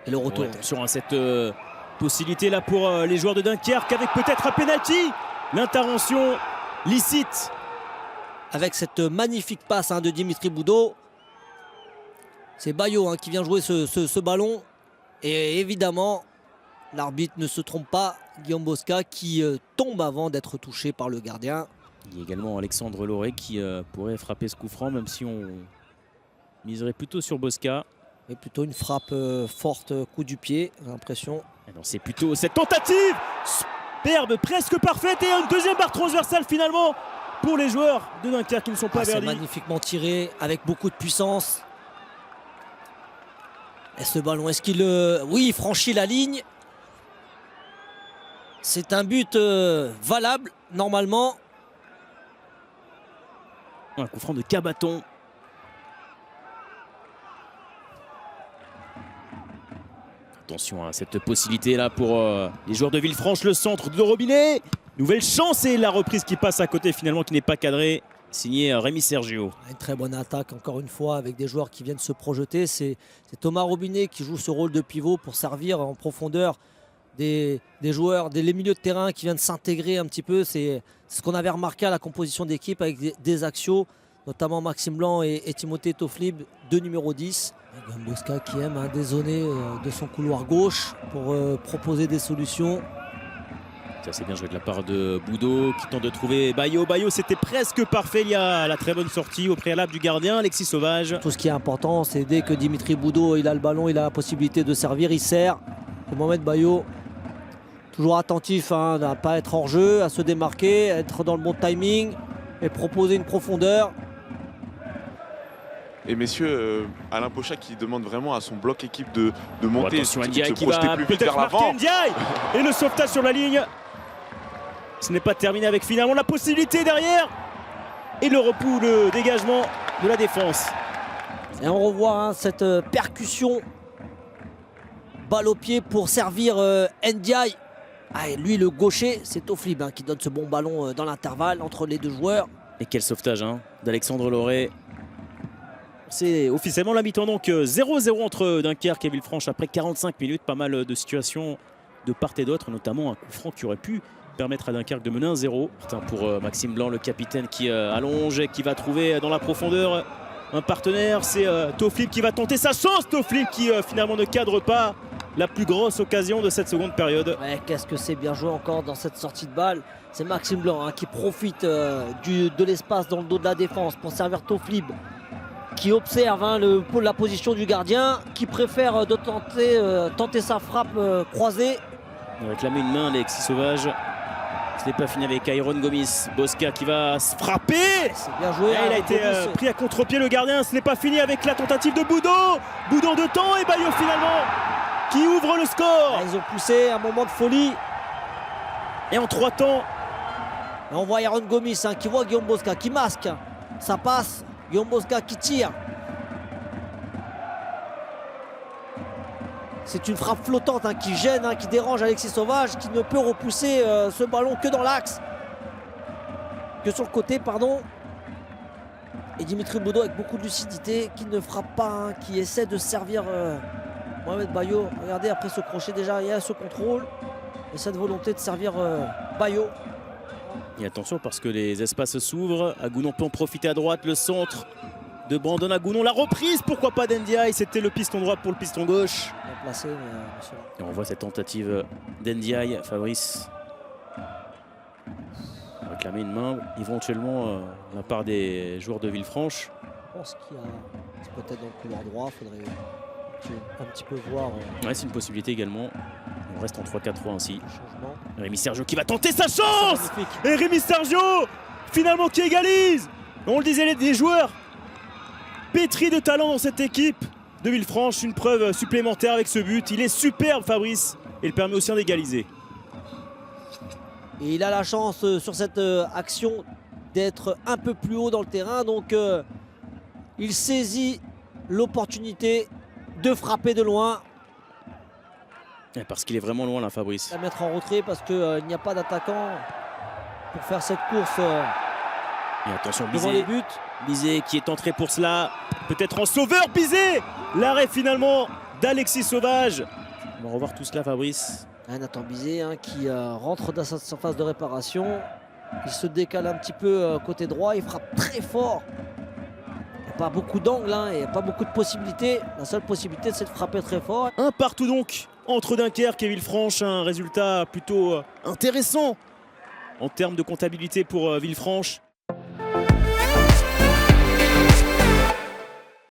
Et le retour. Ouais, attention à cette possibilité là pour les joueurs de Dunkerque avec peut-être un penalty. L'intervention licite. Avec cette magnifique passe de Dimitri Boudot. C'est Bayo qui vient jouer ce ballon. Et évidemment, l'arbitre ne se trompe pas. Guillaume Bosca qui tombe avant d'être touché par le gardien. Il y a également Alexandre Lauré qui pourrait frapper ce coup franc, même si on miserait plutôt sur Bosca. Et plutôt une frappe forte, coup du pied, j'ai l'impression. C'est plutôt cette tentative superbe, presque parfaite, et une deuxième barre transversale finalement pour les joueurs de Dunkerque qui ne sont pas C'est verdis. magnifiquement tiré, avec beaucoup de puissance. Et ce ballon, est-ce qu'il oui, franchit la ligne? C'est un but valable, normalement. Un coup franc de Cabaton. Attention à cette possibilité là pour les joueurs de Villefranche, le centre de Robinet. Nouvelle chance et la reprise qui passe à côté finalement qui n'est pas cadrée. Signé Rémi Sergio. Une très bonne attaque encore une fois avec des joueurs qui viennent se projeter. C'est Thomas Robinet qui joue ce rôle de pivot pour servir en profondeur des joueurs, les milieux de terrain qui viennent s'intégrer un petit peu. C'est ce qu'on avait remarqué à la composition d'équipe avec des axiaux, notamment Maxime Blanc et Timothée Toflib, deux numéro 10. Guillaume Bosca qui aime dézoner de son couloir gauche pour proposer des solutions. Ça c'est bien joué de la part de Boudot qui tente de trouver Bayo. Bayo, c'était presque parfait. Il y a la très bonne sortie au préalable du gardien, Alexis Sauvage. Tout ce qui est important, c'est dès que Dimitri Boudot il a le ballon, il a la possibilité de servir, il sert. C'est Mohamed Bayo, toujours attentif à ne pas être hors jeu, à se démarquer, être dans le bon timing et proposer une profondeur. Et messieurs, Alain Pochat qui demande vraiment à son bloc équipe de monter, attention, de Ndiaye se qui projeter va plus vite peut-être vers marquer. l'avant. Ndiaye et le sauvetage sur la ligne. Ce n'est pas terminé avec finalement la possibilité derrière et le dégagement de la défense. Et on revoit cette percussion, balle au pied pour servir Ndiaye. Et lui le gaucher, c'est Toflib qui donne ce bon ballon dans l'intervalle entre les deux joueurs. Et quel sauvetage d'Alexandre Lauré. C'est officiellement la mi-temps, donc 0-0 entre Dunkerque et Villefranche après 45 minutes. Pas mal de situations de part et d'autre, notamment un coup franc qui aurait pu permettre à Dunkerque de mener 1-0. Pour Maxime Blanc, le capitaine qui allonge et qui va trouver dans la profondeur un partenaire. C'est Toflib qui va tenter sa chance. Toflib qui finalement ne cadre pas la plus grosse occasion de cette seconde période. Ouais, qu'est-ce que c'est bien joué encore dans cette sortie de balle. C'est Maxime Blanc qui profite de l'espace dans le dos de la défense pour servir Toflib, qui observe la position du gardien, qui préfère tenter sa frappe croisée. Il va réclamer une main, Alexis Sauvage. Ce n'est pas fini avec Iron Gomis. Bosca qui va se frapper. C'est bien joué. Il a été pris à contre-pied le gardien. Ce n'est pas fini avec la tentative de Boudot. Boudot de temps et Bayo finalement qui ouvre le score. Ils ont poussé un moment de folie. Et en 3 temps. Et on voit Iron Gomis qui voit Guillaume Bosca qui masque. Ça passe. Guillaume Bosca qui tire. C'est une frappe flottante qui gêne, qui dérange Alexis Sauvage, qui ne peut repousser ce ballon que dans l'axe. Que sur le côté, pardon. Et Dimitri Boudot avec beaucoup de lucidité, qui ne frappe pas, qui essaie de servir Mohamed Bayo. Regardez, après ce crochet déjà, il y a ce contrôle. Et cette volonté de servir Bayo. Et attention parce que les espaces s'ouvrent. Agounon peut en profiter à droite, le centre de Brandon Agounon. La reprise, pourquoi pas d'Ndiaye. C'était le piston droit pour le piston gauche. Bien placé, monsieur. Et on voit cette tentative d'Ndiaye. Fabrice réclamer une main éventuellement de la part des joueurs de Villefranche. Je pense qu'il y a peut-être dans le couloir droit, il faudrait un petit peu voir. Ouais, c'est une possibilité également. On reste en 3-4-3 ainsi. Changement. Rémi Sergio qui va tenter sa chance. Magnifique. Et Rémi Sergio finalement qui égalise. On le disait, des joueurs pétris de talent dans cette équipe de Villefranche. Une preuve supplémentaire avec ce but. Il est superbe, Fabrice, et il permet aussi d'égaliser. Et il a la chance sur cette action d'être un peu plus haut dans le terrain. Donc il saisit l'opportunité de frapper de loin. Parce qu'il est vraiment loin là, Fabrice. À mettre en retrait parce qu'il n'y a pas d'attaquant pour faire cette course et attention, devant les buts. Bizet qui est entré pour cela. Peut-être en sauveur, Bizet. L'arrêt finalement d'Alexis Sauvage. On va revoir tout cela, Fabrice. Nathan Bizet qui rentre dans sa surface de réparation. Il se décale un petit peu côté droit. Il frappe très fort. Il n'y a pas beaucoup d'angles, il n'y a pas beaucoup de possibilités. La seule possibilité, c'est de frapper très fort. Un partout donc entre Dunkerque et Villefranche. Un résultat plutôt intéressant en termes de comptabilité pour Villefranche.